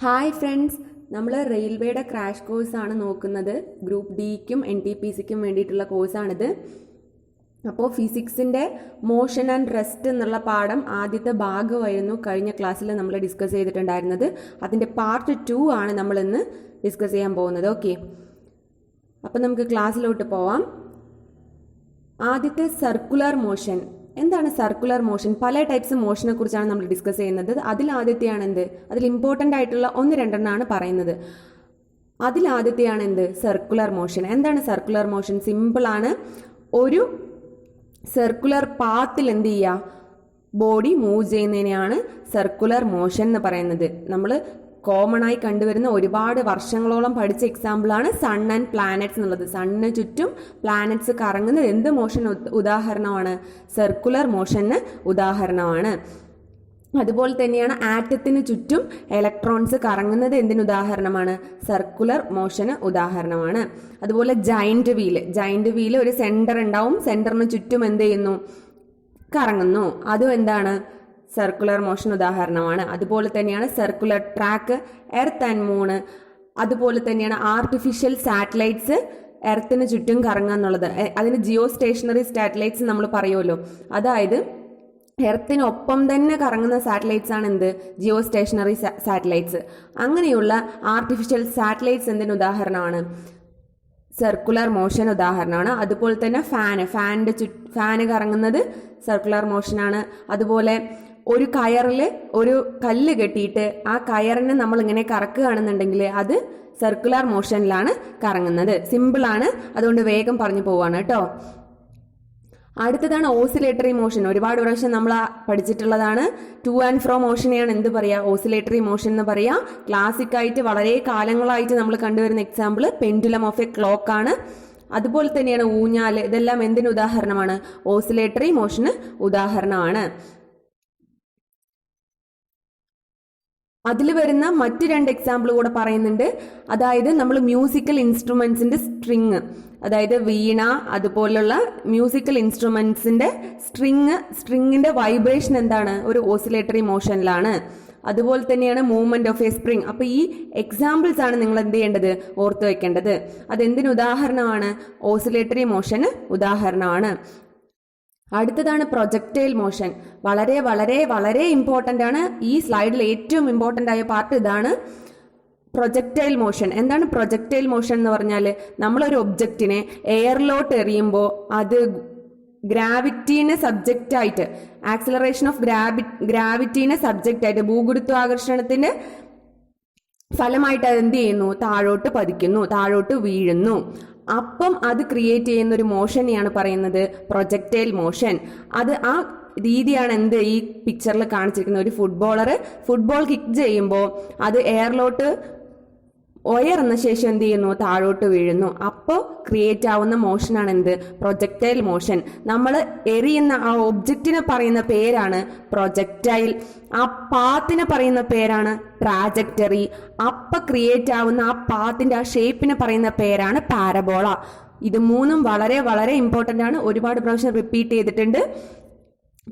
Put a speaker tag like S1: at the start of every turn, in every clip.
S1: Hi friends, നമ്മൾ റെയിൽവേയുടെ crash കോഴ്സാണ് നോക്കുന്നത്. ഗ്രൂപ്പ് ഡിക്കും NTPCക്കും വേണ്ടിയിട്ടുള്ള കോഴ്സാണിത്. അപ്പോൾ ഫിസിക്സിൻ്റെ മോഷൻ ആൻഡ് റെസ്റ്റ് എന്നുള്ള പാഠം ആദ്യത്തെ ഭാഗമായിരുന്നു കഴിഞ്ഞ ക്ലാസ്സിൽ നമ്മൾ ഡിസ്കസ് ചെയ്തിട്ടുണ്ടായിരുന്നത്. അതിൻ്റെ പാർട്ട് 2 ആണ് നമ്മളിന്ന് ഡിസ്കസ് ചെയ്യാൻ പോകുന്നത്. ഓക്കെ, അപ്പം നമുക്ക് ക്ലാസ്സിലോട്ട് പോവാം. ആദ്യത്തെ സർക്കുലർ മോഷൻ. എന്താണ് സർക്കുലർ മോഷൻ? പല ടൈപ്സ് മോഷനെ കുറിച്ചാണ് നമ്മൾ ഡിസ്കസ് ചെയ്യുന്നത്. ആദ്യത്തെയാണ് എന്ത്? അതിൽ ഇമ്പോർട്ടൻ്റ് ആയിട്ടുള്ള 1-2 പറയുന്നത്. ആദ്യത്തെയാണ് എന്ത്? Circular motion. എന്താണ് സർക്കുലർ മോഷൻ? സിമ്പിളാണ്. ഒരു സർക്കുലർ പാത്തിൽ എന്ത് ചെയ്യുക? ബോഡി മൂവ് ചെയ്യുന്നതിനെയാണ് സർക്കുലർ മോഷൻ എന്ന് പറയുന്നത്. നമ്മൾ കോമൺ ആയി കണ്ടുവരുന്ന ഒരുപാട് വർഷങ്ങളോളം പഠിച്ച എക്സാമ്പിളാണ് സൺ ആൻഡ് പ്ലാനറ്റ്സ് എന്നുള്ളത്. സണ്ണിന് ചുറ്റും പ്ലാനറ്റ്സ് കറങ്ങുന്നത് എന്ത് മോഷൻ ഉദാഹരണമാണ്? സർക്കുലർ മോഷന് ഉദാഹരണമാണ്. അതുപോലെ തന്നെയാണ് ആറ്റത്തിന് ചുറ്റും ഇലക്ട്രോൺസ് കറങ്ങുന്നത് എന്തിന് ഉദാഹരണമാണ്? സർക്കുലർ മോഷന് ഉദാഹരണമാണ്. അതുപോലെ ജൈന്റ് വീല് ഒരു സെന്റർ ഉണ്ടാവും. സെന്ററിന് ചുറ്റും എന്ത് ചെയ്യുന്നു? കറങ്ങുന്നു. അതും എന്താണ്? സർക്കുലർ മോഷൻ ഉദാഹരണമാണ്. അതുപോലെ തന്നെയാണ് circular track, earth and Moon. അതുപോലെ തന്നെയാണ് ആർട്ടിഫിഷ്യൽ സാറ്റലൈറ്റ്സ് എർത്തിന് ചുറ്റും കറങ്ങുക എന്നുള്ളത്. അതിന് ജിയോ സ്റ്റേഷനറി സാറ്റലൈറ്റ്സ് നമ്മൾ പറയുമല്ലോ. അതായത് എർത്തിനൊപ്പം തന്നെ കറങ്ങുന്ന സാറ്റലൈറ്റ്സ് ആണ് എന്ത്? Geostationary satellites. അങ്ങനെയുള്ള ആർട്ടിഫിഷ്യൽ സാറ്റലൈറ്റ്സ് എന്തിന് ഉദാഹരണമാണ്? സർക്കുലർ മോഷൻ ഉദാഹരണമാണ്. അതുപോലെ തന്നെ ഫാന് കറങ്ങുന്നത് സർക്കുലർ മോഷനാണ്. അതുപോലെ ഒരു കയറിൽ ഒരു കല്ല് കെട്ടിയിട്ട് ആ കയറിനെ നമ്മൾ ഇങ്ങനെ കറക്കുകയാണെന്നുണ്ടെങ്കിൽ അത് സർക്കുലർ മോഷനിലാണ് കറങ്ങുന്നത്. സിമ്പിളാണ്, അതുകൊണ്ട് വേഗം പറഞ്ഞു പോവാണ് കേട്ടോ. അടുത്തതാണ് ഓസിലേറ്ററി മോഷൻ. ഒരുപാട് പ്രാവശ്യം നമ്മൾ പഠിച്ചിട്ടുള്ളതാണ്. ടു ആൻഡ് ഫ്രോ മോഷനെയാണ് എന്ത് പറയാ? ഓസിലേറ്ററി മോഷൻ എന്ന് പറയാ. ക്ലാസിക് ആയിട്ട് വളരെ കാലങ്ങളായിട്ട് നമ്മൾ കണ്ടുവരുന്ന example pendulum of A clock ആണ്. അതുപോലെ തന്നെയാണ് ഊഞ്ഞാല്. ഇതെല്ലാം എന്തിന് ഉദാഹരണമാണ്? ഓസിലേറ്ററി മോഷന് ഉദാഹരണമാണ്. അതിൽ വരുന്ന മറ്റ് 2 എക്സാമ്പിൾ കൂടെ പറയുന്നുണ്ട്. അതായത് നമ്മൾ മ്യൂസിക്കൽ ഇൻസ്ട്രുമെന്റ്സിന്റെ സ്ട്രിങ്, അതായത് വീണ അതുപോലുള്ള മ്യൂസിക്കൽ ഇൻസ്ട്രുമെന്റ്സിന്റെ സ്ട്രിങ്ങിന്റെ വൈബ്രേഷൻ എന്താണ്? ഒരു ഓസിലേറ്ററി മോഷനിലാണ്. അതുപോലെ തന്നെയാണ് മൂവ്മെന്റ് ഓഫ് എ സ്പ്രിങ്. അപ്പൊ ഈ എക്സാമ്പിൾസ് ആണ് നിങ്ങൾ എന്ത് ചെയ്യേണ്ടത്? ഓർത്തു വെക്കേണ്ടത്. അതെന്തിന് ഉദാഹരണമാണ്? ഓസിലേറ്ററി മോഷന് ഉദാഹരണമാണ്. അടുത്തതാണ് പ്രൊജക്ടൈൽ മോഷൻ. വളരെ വളരെ വളരെ ഇമ്പോർട്ടൻ്റ് ആണ്. ഈ സ്ലൈഡിൽ ഏറ്റവും ഇമ്പോർട്ടൻ്റ് ആയ പാർട്ട് ഇതാണ്, പ്രൊജക്ടൈൽ മോഷൻ. എന്താണ് പ്രൊജക്ടൈൽ മോഷൻ എന്ന് പറഞ്ഞാൽ? നമ്മളൊരു ഒബ്ജക്റ്റിനെ എയറിലോട്ട് എറിയുമ്പോൾ അത് ഗ്രാവിറ്റീനെ സബ്ജക്റ്റ് ആയിട്ട്, ആക്സിലറേഷൻ ഓഫ് ഗ്രാവിറ്റീനെ സബ്ജക്റ്റ് ആയിട്ട്, ഭൂഗുരുത്വാകർഷണത്തിന്റെ ഫലമായിട്ട് അത് എന്ത് ചെയ്യുന്നു? താഴോട്ട് പതിക്കുന്നു, താഴോട്ട് വീഴുന്നു. അപ്പം അത് ക്രിയേറ്റ് ചെയ്യുന്ന ഒരു മോഷനെയാണ് പറയുന്നത് പ്രൊജക്ടൈൽ മോഷൻ. അത് ആ രീതിയാണ് എന്ത് ഈ പിക്ചറിൽ കാണിച്ചിരിക്കുന്നത്. ഒരു ഫുട്ബോൾ കിക്ക് ചെയ്യുമ്പോൾ അത് എയറിലോട്ട് ഉയർന്ന ശേഷം എന്ത് ചെയ്യുന്നു? താഴോട്ട് വീഴുന്നു. അപ്പോൾ ക്രിയേറ്റ് ആവുന്ന മോഷനാണ് എന്ത്? Projectile motion. നമ്മൾ എറിയുന്ന ആ ഒബ്ജക്റ്റിനെ പറയുന്ന പേരാണ് പ്രൊജക്ടൈൽ. ആ പാത്തിനെ പറയുന്ന പേരാണ് ട്രാജക്ടറി. അപ്പൊ ക്രിയേറ്റ് ആവുന്ന ആ പാത്തിന്റെ ആ ഷേപ്പിനെ പറയുന്ന പേരാണ് പാരബോള. ഇത് 3 വളരെ വളരെ ഇമ്പോർട്ടൻ്റ് ആണ്. ഒരുപാട് പ്രാവശ്യം റിപ്പീറ്റ് ചെയ്തിട്ടുണ്ട്.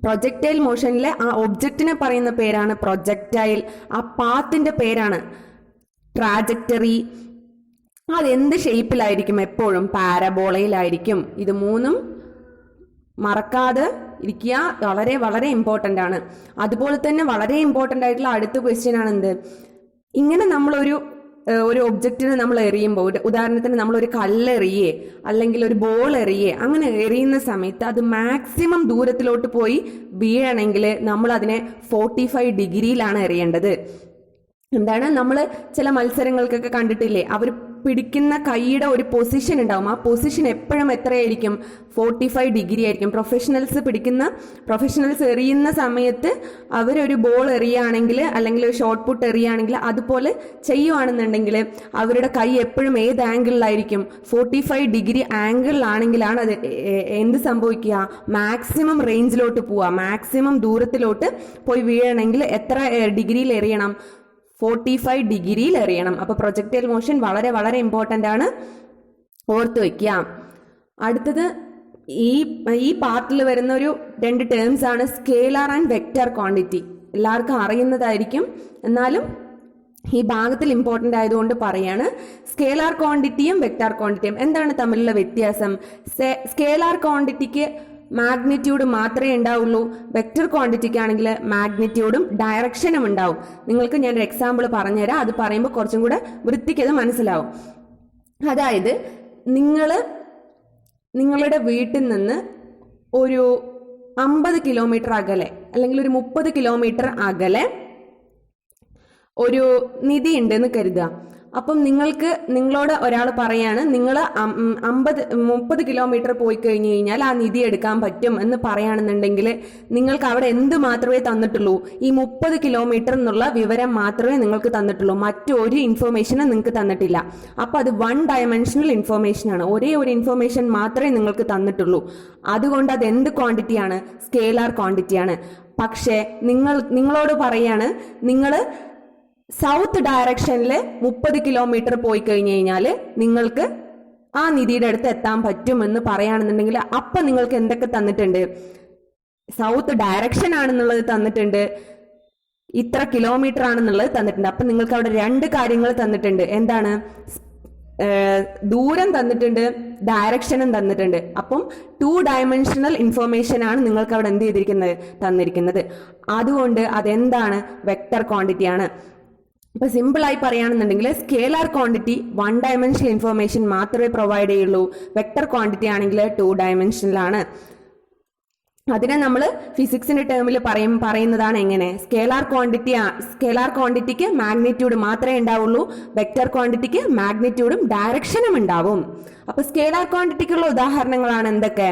S1: പ്രൊജക്ടൈൽ മോഷനിലെ ആ ഒബ്ജക്റ്റിനെ പറയുന്ന പേരാണ് പ്രൊജക്ടൈൽ. ആ പാത്തിന്റെ പേരാണ് ട്രാജക്ടറി. അതെന്ത് ഷേപ്പിലായിരിക്കും? എപ്പോഴും പാരബോളയിലായിരിക്കും. ഇത് 3 മറക്കാതെ ഇരിക്കുക. വളരെ വളരെ ഇമ്പോർട്ടൻ്റ് ആണ്. അതുപോലെ തന്നെ വളരെ ഇമ്പോർട്ടൻ്റ് ആയിട്ടുള്ള അടുത്ത ക്വസ്റ്റ്യൻ ആണ് എന്ത്? ഇങ്ങനെ നമ്മളൊരു ഒബ്ജക്റ്റിനെ നമ്മൾ എറിയുമ്പോൾ, ഉദാഹരണത്തിന് നമ്മളൊരു കല്ലെറിയേ അല്ലെങ്കിൽ ഒരു ബോൾ എറിയേ, അങ്ങനെ എറിയുന്ന സമയത്ത് അത് മാക്സിമം ദൂരത്തിലോട്ട് പോയി വീഴണമെങ്കിൽ നമ്മൾ അതിനെ 45 ഡിഗ്രിയിലാണ് എറിയേണ്ടത്. എന്താണ്? നമ്മൾ ചില മത്സരങ്ങൾക്കൊക്കെ കണ്ടിട്ടില്ലേ, അവർ പിടിക്കുന്ന കൈയുടെ ഒരു പൊസിഷൻ ഉണ്ടാവും. ആ പൊസിഷൻ എപ്പോഴും എത്രയായിരിക്കും? 45 ഡിഗ്രി ആയിരിക്കും. പ്രൊഫഷണൽസ് എറിയുന്ന സമയത്ത് അവരൊരു ബോൾ എറിയുകയാണെങ്കിൽ അല്ലെങ്കിൽ ഒരു ഷോർട്ട് പുട്ട് എറിയുകയാണെങ്കിൽ അതുപോലെ ചെയ്യുവാണെന്നുണ്ടെങ്കിൽ അവരുടെ കൈ എപ്പോഴും ഏത് ആംഗിളിലായിരിക്കും? 45 ഡിഗ്രി ആംഗിളിലാണെങ്കിലാണ് അത് എന്ത് സംഭവിക്കുക? മാക്സിമം റേഞ്ചിലോട്ട് പോവുക. മാക്സിമം ദൂരത്തിലോട്ട് പോയി വീഴണമെങ്കിൽ എത്ര ഡിഗ്രിയിൽ എറിയണം? 45 ഡിഗ്രിയിൽ എറിയണം. അപ്പൊ പ്രൊജക്ടൈൽ മോഷൻ വളരെ വളരെ ഇമ്പോർട്ടൻ്റ് ആണ്, ഓർത്ത് വയ്ക്കുക. അടുത്തത് ഈ പാർട്ടിൽ വരുന്ന ഒരു 2 ടേംസ് ആണ് സ്കേലാർ ആൻഡ് വെക്റ്റർ ക്വാണ്ടിറ്റി. എല്ലാവർക്കും അറിയുന്നതായിരിക്കും, എന്നാലും ഈ ഭാഗത്തിൽ ഇമ്പോർട്ടന്റ് ആയതുകൊണ്ട് പറയാണ്. സ്കേലാർ ക്വാണ്ടിറ്റിയും വെക്ടാർ ക്വാണ്ടിറ്റിയും എന്താണ് തമ്മിലുള്ള വ്യത്യാസം? സ്കേലാർ ക്വാണ്ടിറ്റിക്ക് മാഗ്നിറ്റ്യൂഡ് മാത്രമേ ഉണ്ടാവുള്ളൂ. വെക്ടർ ക്വാണ്ടിറ്റിക്ക് ആണെങ്കിൽ മാഗ്നിറ്റ്യൂഡും ഡയറക്ഷനും ഉണ്ടാവും. നിങ്ങൾക്ക് ഞാനൊരു എക്സാമ്പിൾ പറഞ്ഞുതരാം. അത് പറയുമ്പോൾ കുറച്ചും കൂടെ വൃത്തിക്ക് അത് മനസ്സിലാവും. അതായത് നിങ്ങളുടെ വീട്ടിൽ നിന്ന് ഒരു 50 കിലോമീറ്റർ അകലെ അല്ലെങ്കിൽ ഒരു 30 കിലോമീറ്റർ അകലെ ഒരു നിധി ഉണ്ടെന്ന് കരുതുക. അപ്പം നിങ്ങളോട് ഒരാൾ പറയാണ് നിങ്ങൾ 30 കിലോമീറ്റർ പോയി കഴിഞ്ഞു കഴിഞ്ഞാൽ ആ നിധി എടുക്കാൻ പറ്റും എന്ന് പറയുകയാണെന്നുണ്ടെങ്കിൽ നിങ്ങൾക്ക് അവിടെ എന്ത് മാത്രമേ തന്നിട്ടുള്ളൂ? ഈ 30 കിലോമീറ്റർ എന്നുള്ള വിവരം മാത്രമേ നിങ്ങൾക്ക് തന്നിട്ടുള്ളൂ. മറ്റൊരു ഇൻഫോർമേഷനും നിങ്ങൾക്ക് തന്നിട്ടില്ല. അപ്പൊ അത് 1 ഡയമെൻഷണൽ ഇൻഫോർമേഷൻ ആണ്. ഒരേ ഒരു ഇൻഫോർമേഷൻ മാത്രമേ നിങ്ങൾക്ക് തന്നിട്ടുള്ളൂ. അതുകൊണ്ട് അത് എന്ത് ക്വാണ്ടിറ്റിയാണ്? സ്കേലാർ ക്വാണ്ടിറ്റിയാണ്. പക്ഷേ നിങ്ങളോട് പറയാണ് നിങ്ങൾ സൗത്ത് ഡയറക്ഷനിൽ 30 കിലോമീറ്റർ പോയി കഴിഞ്ഞു കഴിഞ്ഞാൽ നിങ്ങൾക്ക് ആ നിധിയുടെ അടുത്ത് എത്താൻ പറ്റുമെന്ന് പറയുകയാണെന്നുണ്ടെങ്കിൽ അപ്പൊ നിങ്ങൾക്ക് എന്തൊക്കെ തന്നിട്ടുണ്ട്? സൗത്ത് ഡയറക്ഷൻ ആണെന്നുള്ളത് തന്നിട്ടുണ്ട്, ഇത്ര കിലോമീറ്റർ ആണെന്നുള്ളത് തന്നിട്ടുണ്ട്. അപ്പൊ നിങ്ങൾക്ക് അവിടെ 2 കാര്യങ്ങൾ തന്നിട്ടുണ്ട്. എന്താണ്? ദൂരം തന്നിട്ടുണ്ട്, ഡയറക്ഷനും തന്നിട്ടുണ്ട്. അപ്പം 2 ഡയമെൻഷണൽ ഇൻഫോർമേഷൻ ആണ് നിങ്ങൾക്ക് അവിടെ എന്ത് ചെയ്തിരിക്കുന്നത്? തന്നിരിക്കുന്നത്. അതുകൊണ്ട് അതെന്താണ്? വെക്ടർ ക്വാണ്ടിറ്റി ആണ്. ഇപ്പൊ സിമ്പിൾ ആയി പറയുകയാണെന്നുണ്ടെങ്കിൽ സ്കേലാർ ക്വാണ്ടിറ്റി 1 ഡയമെൻഷണൽ ഇൻഫോർമേഷൻ മാത്രമേ പ്രൊവൈഡ് ചെയ്യുള്ളൂ. വെക്ടർ ക്വാണ്ടിറ്റി ആണെങ്കിൽ 2 ഡയമെൻഷനിലാണ്. അതിനെ നമ്മൾ ഫിസിക്സിന്റെ ടേമിൽ പറയുന്നതാണ് എങ്ങനെ? സ്കേലാർ ക്വാണ്ടിറ്റിക്ക് മാഗ്നിറ്റ്യൂഡ് മാത്രമേ ഉണ്ടാവുള്ളൂ. വെക്ടർ ക്വാണ്ടിറ്റിക്ക് മാഗ്നിറ്റ്യൂഡും ഡയറക്ഷനും ഉണ്ടാവും. അപ്പൊ സ്കേലാർ ക്വാണ്ടിറ്റിക്കുള്ള ഉദാഹരണങ്ങളാണ് എന്തൊക്കെ?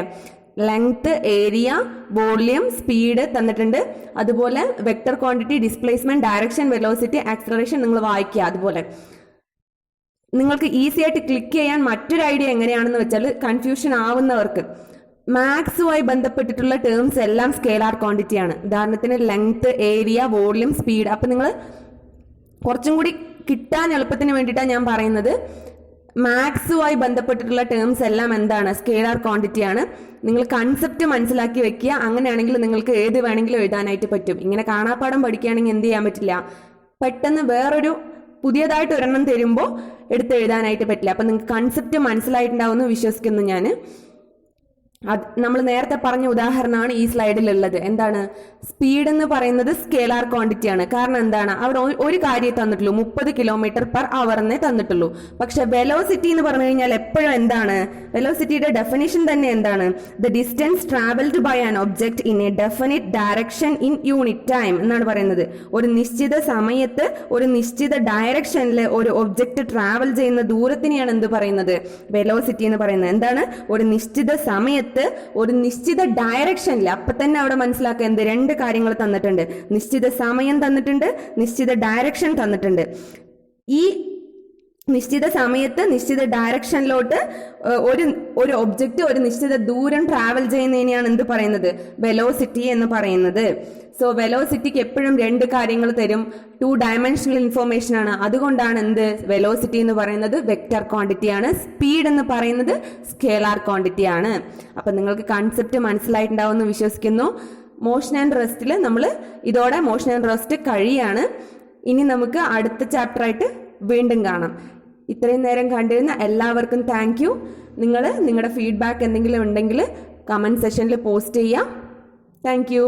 S1: ലെങ്ത്, ഏരിയ, വോള്യം, സ്പീഡ് തന്നിട്ടുണ്ട്. അതുപോലെ vector quantity, displacement, direction, velocity, acceleration നിങ്ങൾ വായിക്കുക. അതുപോലെ നിങ്ങൾക്ക് ഈസി ആയിട്ട് ക്ലിക്ക് ചെയ്യാൻ മറ്റൊരു ഐഡിയ എങ്ങനെയാണെന്ന് വെച്ചാൽ, കൺഫ്യൂഷൻ ആവുന്നവർക്ക് മാത്സുമായി ബന്ധപ്പെട്ടിട്ടുള്ള ടേംസ് എല്ലാം സ്കേലാർ ക്വാണ്ടിറ്റി ആണ്. ഉദാഹരണത്തിന് ലെങ്ത്, ഏരിയ, വോള്യം, സ്പീഡ്. അപ്പൊ നിങ്ങൾ കുറച്ചും കൂടി കിട്ടാൻ എളുപ്പത്തിന് വേണ്ടിയിട്ടാണ് ഞാൻ പറയുന്നത്. മാത്സുമായി ബന്ധപ്പെട്ടിട്ടുള്ള ടേംസ് എല്ലാം എന്താണ്? സ്കേലാർ ക്വാണ്ടിറ്റി ആണ്. നിങ്ങൾ കൺസെപ്റ്റ് മനസ്സിലാക്കി വെക്കുക. അങ്ങനെയാണെങ്കിൽ നിങ്ങൾക്ക് ഏത് വേണമെങ്കിലും എഴുതാനായിട്ട് പറ്റും. ഇങ്ങനെ കാണാപ്പാടം പഠിക്കുകയാണെങ്കിൽ എന്ത് ചെയ്യാൻ പറ്റില്ല? പെട്ടെന്ന് വേറൊരു പുതിയതായിട്ട് ഒരെണ്ണം തരുമ്പോൾ എടുത്ത് എഴുതാനായിട്ട് പറ്റില്ല. അപ്പൊ നിങ്ങൾക്ക് കൺസെപ്റ്റ് മനസ്സിലായിട്ടുണ്ടാവുമെന്ന് വിശ്വസിക്കുന്നു ഞാൻ. നമ്മൾ നേരത്തെ പറഞ്ഞ ഉദാഹരണമാണ് ഈ സ്ലൈഡിലുള്ളത്. എന്താണ്? സ്പീഡ് എന്ന് പറയുന്നത് സ്കേലാർ ക്വാണ്ടിറ്റി ആണ്. കാരണം എന്താണ്? അവിടെ ഒരു കാര്യം തന്നിട്ടുള്ളൂ, 30 കിലോമീറ്റർ പെർ അവർ എന്നേ തന്നിട്ടുള്ളൂ. പക്ഷെ വെലോസിറ്റി എന്ന് പറഞ്ഞു കഴിഞ്ഞാൽ എപ്പോഴും എന്താണ്? വെലോസിറ്റിയുടെ ഡെഫിനിഷൻ തന്നെ എന്താണ്? The distance travelled by an object in a definite direction in unit time എന്നാണ് പറയുന്നത്. ഒരു നിശ്ചിത സമയത്ത് ഒരു നിശ്ചിത ഡയറക്ഷനിൽ ഒരു ഒബ്ജക്ട് ട്രാവൽ ചെയ്യുന്ന ദൂരത്തിനെയാണ് എന്ത് പറയുന്നത്? വെലോസിറ്റി എന്ന് പറയുന്നത്. എന്താണ്? ഒരു നിശ്ചിത സമയത്ത് ഒരു നിശ്ചിത ഡയറക്ഷനിൽ. അപ്പൊ തന്നെ അവിടെ മനസ്സിലാക്കുക എന്ത്? 2 കാര്യങ്ങൾ തന്നിട്ടുണ്ട്. നിശ്ചിത സമയം തന്നിട്ടുണ്ട്, നിശ്ചിത ഡയറക്ഷൻ തന്നിട്ടുണ്ട്. ഈ നിശ്ചിത സമയത്ത് നിശ്ചിത ഡയറക്ഷനിലോട്ട് ഒരു ഒബ്ജക്റ്റ് ഒരു നിശ്ചിത ദൂരം ട്രാവൽ ചെയ്യുന്നതിനെയാണ് എന്ത് പറയുന്നത്? വെലോസിറ്റി എന്ന് പറയുന്നത്. സോ വെലോസിറ്റിക്ക് എപ്പോഴും 2 കാര്യങ്ങൾ തരും. 2 ഡയമെൻഷണൽ ഇൻഫോർമേഷൻ ആണ്. അതുകൊണ്ടാണ് എന്ത്? വെലോസിറ്റി എന്ന് പറയുന്നത് വെക്ടർ ക്വാണ്ടിറ്റി ആണ്. സ്പീഡ് എന്ന് പറയുന്നത് സ്കേലാർ ക്വാണ്ടിറ്റി ആണ്. അപ്പൊ നിങ്ങൾക്ക് കൺസെപ്റ്റ് മനസ്സിലായിട്ടുണ്ടാവും എന്ന് വിശ്വസിക്കുന്നു. മോഷൻ ആൻഡ് റെസ്റ്റിൽ ഇതോടെ മോഷൻ ആൻഡ് റെസ്റ്റ് കഴിയാണ്. ഇനി നമുക്ക് അടുത്ത ചാപ്റ്റർ ആയിട്ട് വീണ്ടും കാണാം. ഇത്രയും നേരം കണ്ടിരുന്ന എല്ലാവർക്കും താങ്ക് യു. നിങ്ങളുടെ ഫീഡ്ബാക്ക് എന്തെങ്കിലും ഉണ്ടെങ്കിൽ കമന്റ് സെക്ഷനിൽ പോസ്റ്റ് ചെയ്യാം. Thank you.